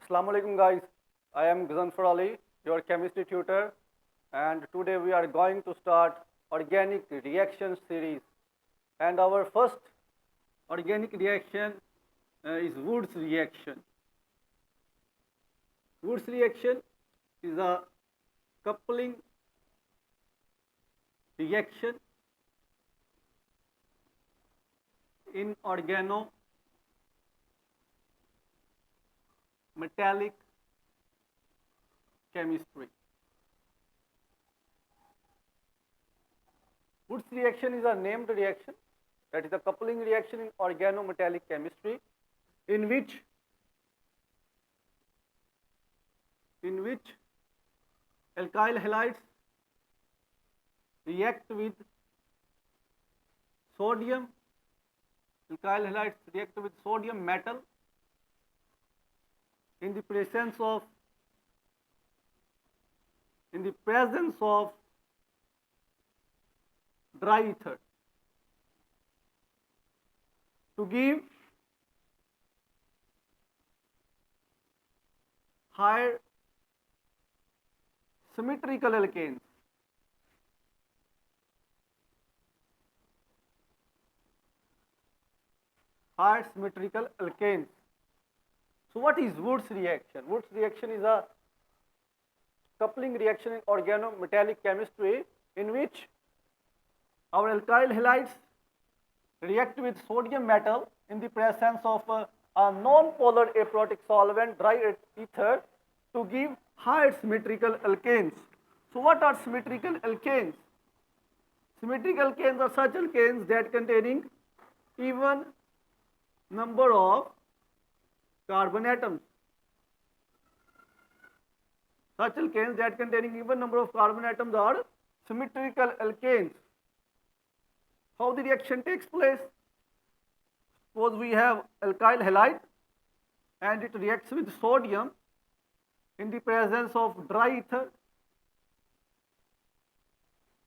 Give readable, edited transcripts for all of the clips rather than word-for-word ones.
Assalamu alaikum guys. I am Gazanfar Ali, your chemistry tutor, and today we are going to start organic reaction series. And our first organic reaction is Wood's reaction. Wood's reaction is a coupling reaction in organometallic chemistry. Wood's reaction is a named reaction, that is a coupling reaction in organometallic chemistry in which alkyl halides react with sodium, metal in the presence of dry ether to give higher symmetrical alkanes. So what is Wood's reaction? Wood's reaction is a coupling reaction in organometallic chemistry in which our alkyl halides react with sodium metal in the presence of a non-polar aprotic solvent, dry ether, to give high symmetrical alkanes. So what are symmetrical alkanes? Symmetrical alkanes are such alkanes that containing even number of carbon atoms. Such alkanes that containing even number of carbon atoms are symmetrical alkanes. How the reaction takes place? Suppose we have alkyl halide and it reacts with sodium in the presence of dry ether.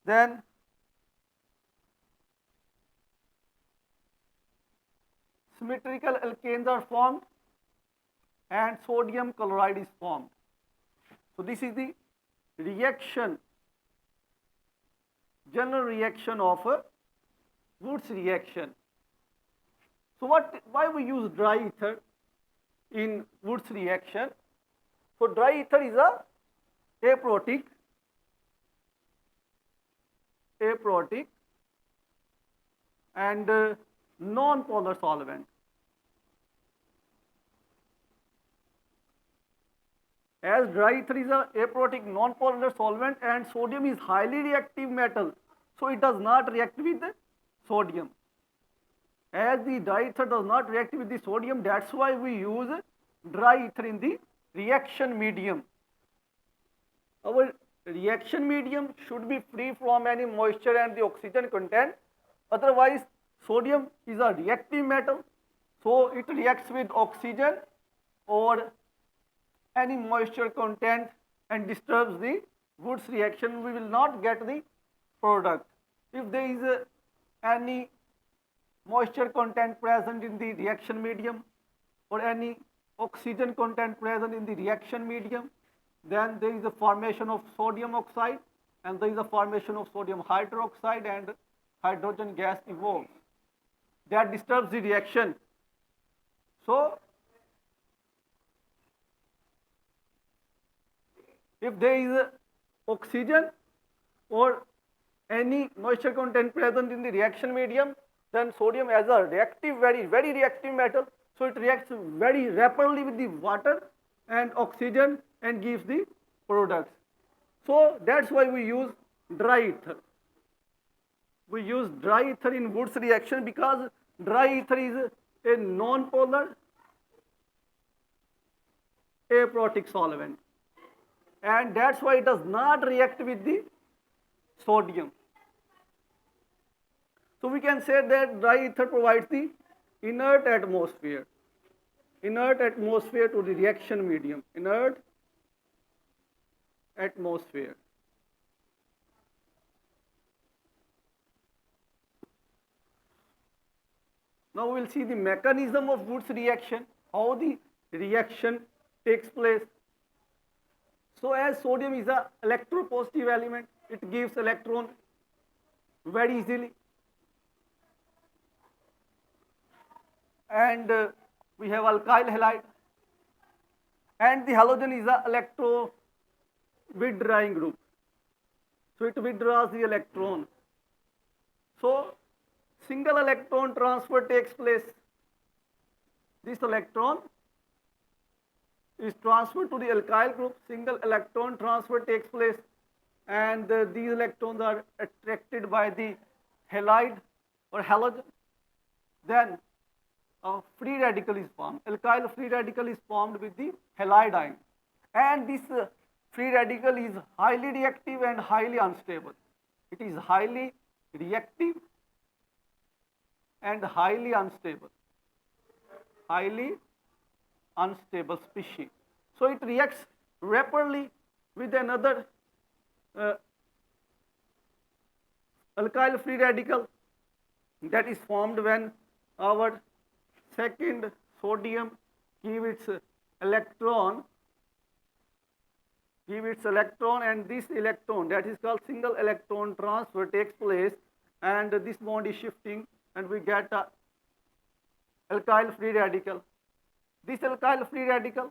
Then symmetrical alkanes are formed and sodium chloride is formed. So this is the reaction, general reaction of Wood's reaction. So why we use dry ether in Wood's reaction? So dry ether is a aprotic and non-polar solvent. As dry ether is a aprotic non-polar solvent and sodium is highly reactive metal, so it does not react with the sodium. As the dry ether does not react with the sodium, that's why we use dry ether in the reaction medium. Our reaction medium should be free from any moisture and the oxygen content. Otherwise, sodium is a reactive metal, so it reacts with oxygen or any moisture content and disturbs the Wood's reaction. We will not get the product. If there is any moisture content present in the reaction medium or any oxygen content present in the reaction medium, then there is a formation of sodium oxide and there is a formation of sodium hydroxide and hydrogen gas evolves. That disturbs the reaction. So if there is oxygen or any moisture content present in the reaction medium, then sodium as a reactive, very reactive metal, so it reacts very rapidly with the water and oxygen and gives the products. So that's why we use dry ether. We use dry ether in Wood's reaction because dry ether is a non-polar aprotic solvent, and that's why it does not react with the sodium. So we can say that dry ether provides the inert atmosphere to the reaction medium, inert atmosphere. Now we will see the mechanism of Wood's reaction, how the reaction takes place. So as sodium is a electropositive element, it gives electron very easily. And we have alkyl halide. And the halogen is a electro withdrawing group. So it withdraws the electron. So single electron transfer takes place. This electron is transferred to the alkyl group. Single electron transfer takes place, and these electrons are attracted by the halide or halogen. Then a free radical is formed. Alkyl free radical is formed with the halide ion, and this free radical is highly reactive and highly unstable. It is highly reactive and highly unstable. Highly unstable species. So it reacts rapidly with another alkyl free radical that is formed when our second sodium give its electron, and this electron, that is called single electron transfer, takes place, and this bond is shifting, and we get a alkyl free radical. This alkyl free radical,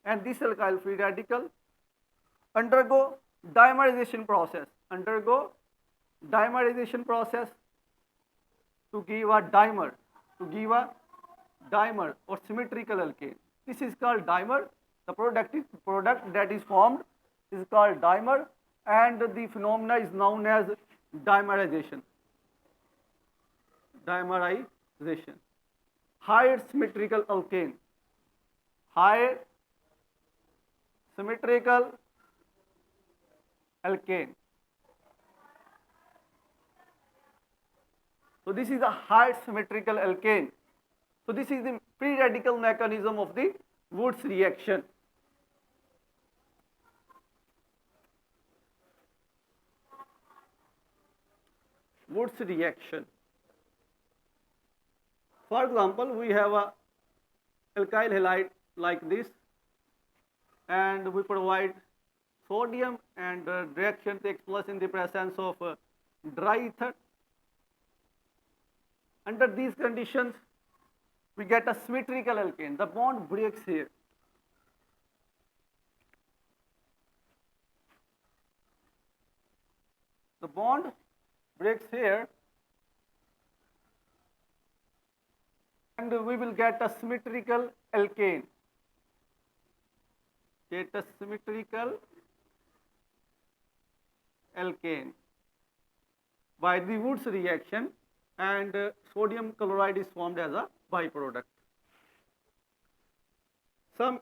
and this alkyl free radical undergo dimerization process, to give a dimer or symmetrical alkane. This is called dimer. The product that is formed is called dimer, and the phenomena is known as dimerization. Higher symmetrical alkane. So this is a high symmetrical alkane. So this is the free radical mechanism of the Wurtz reaction. Wurtz reaction. For example, we have a alkyl halide like this, and we provide sodium, and reaction takes place in the presence of dry ether. Under these conditions, we get a symmetrical alkane. The bond breaks here. The bond breaks here, and we will get a symmetrical alkane. By the Wurtz reaction, and sodium chloride is formed as a byproduct. Some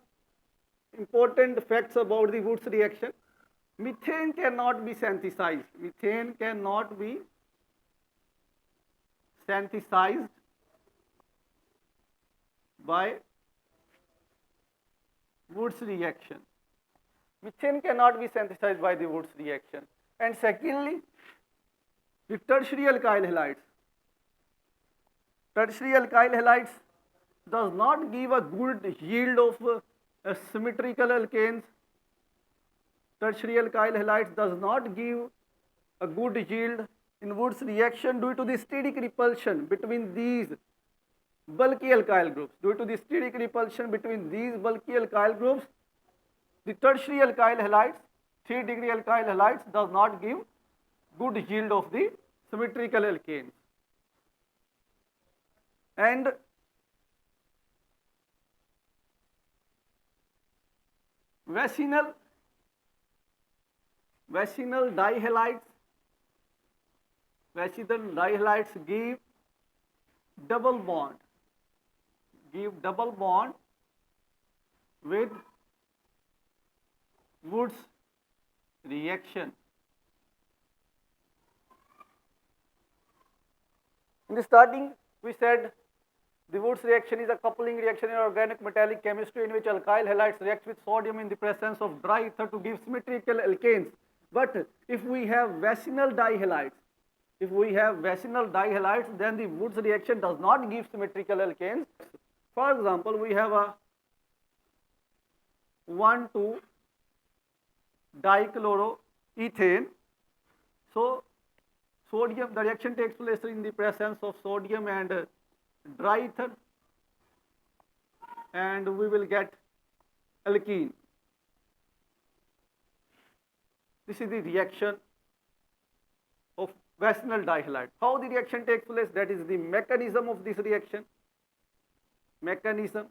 important facts about the Wurtz reaction. Methane cannot be synthesized. By Wurtz reaction. Methane cannot be synthesized by the Wurtz reaction. And secondly, the tertiary alkyl halides does not give a good yield of symmetrical alkanes. Tertiary alkyl halides does not give a good yield in Wurtz reaction due to the static repulsion between these bulky alkyl groups. The tertiary alkyl halides, 3-degree alkyl halides, does not give good yield of the symmetrical alkanes. And vicinal dihalides give double bond with Wurtz reaction. In the starting, we said the Wurtz reaction is a coupling reaction in organic metallic chemistry in which alkyl halides react with sodium in the presence of dry ether to give symmetrical alkanes. But if we have vicinal dihalides, if we have vicinal dihalides, then the Woods reaction does not give symmetrical alkanes. For example, we have a 1,2-dichloroethane. So sodium, the reaction takes place in the presence of sodium and dry ether, and we will get alkene. This is the reaction of vicinal dihalide. How the reaction takes place, that is the mechanism of this reaction. Mechanism.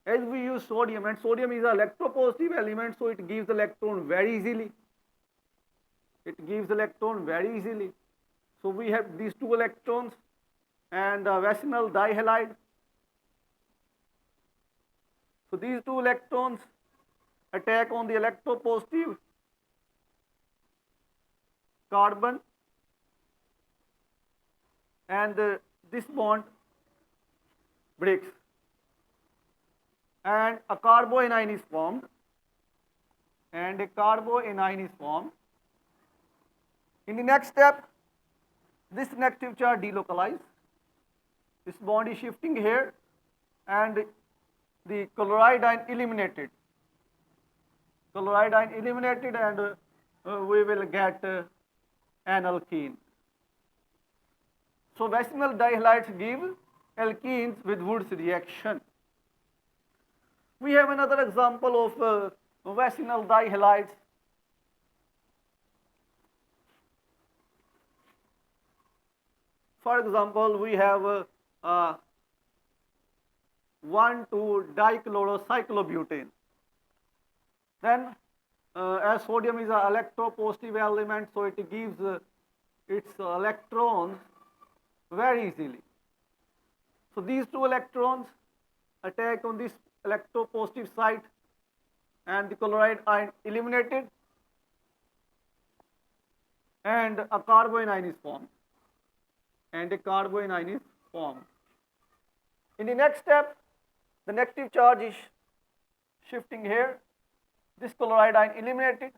As we use sodium, and sodium is an electropositive element, so it gives electron very easily. It gives electron very easily. So we have these two electrons and vicinal dihalide. So these two electrons attack on the electropositive carbon, and this bond breaks, and a carboanion is formed, In the next step, this negative charge delocalizes. This bond is shifting here, and the chloride ion eliminated. And we will get an alkene. So vicinal dihalides give alkenes with Woods reaction. We have another example of vicinal dihalides. For example, we have 1,2-dichlorocyclobutane. Then, as sodium is an electropositive element, so it gives its electrons very easily. So these two electrons attack on this electropositive site, and the chloride ion eliminated, and a carboanion is formed. In the next step, the negative charge is shifting here. This chloride ion eliminated.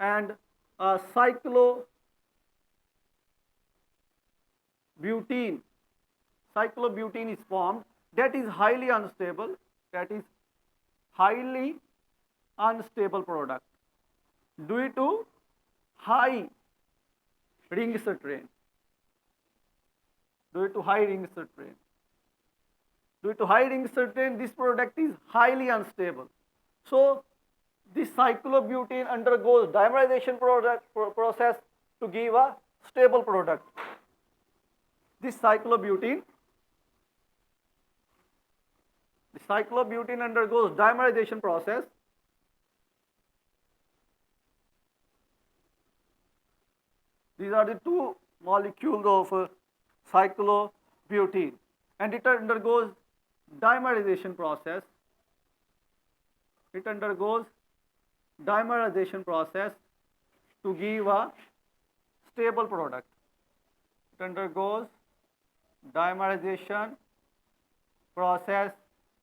And a cyclobutene is formed. That is highly unstable. Product due to high ring strain. Due to high ring strain, this product is highly unstable. So this cyclobutane undergoes dimerization process to give a stable product. The cyclobutane undergoes dimerization process. These are the two molecules of cyclobutene, and it undergoes dimerization process. To give a stable product. It undergoes dimerization process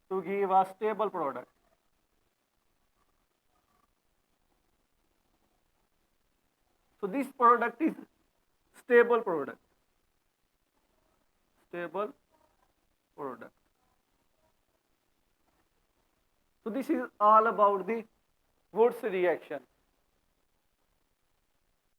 to give a stable product. So this product is stable product. So this is all about the Woods reaction.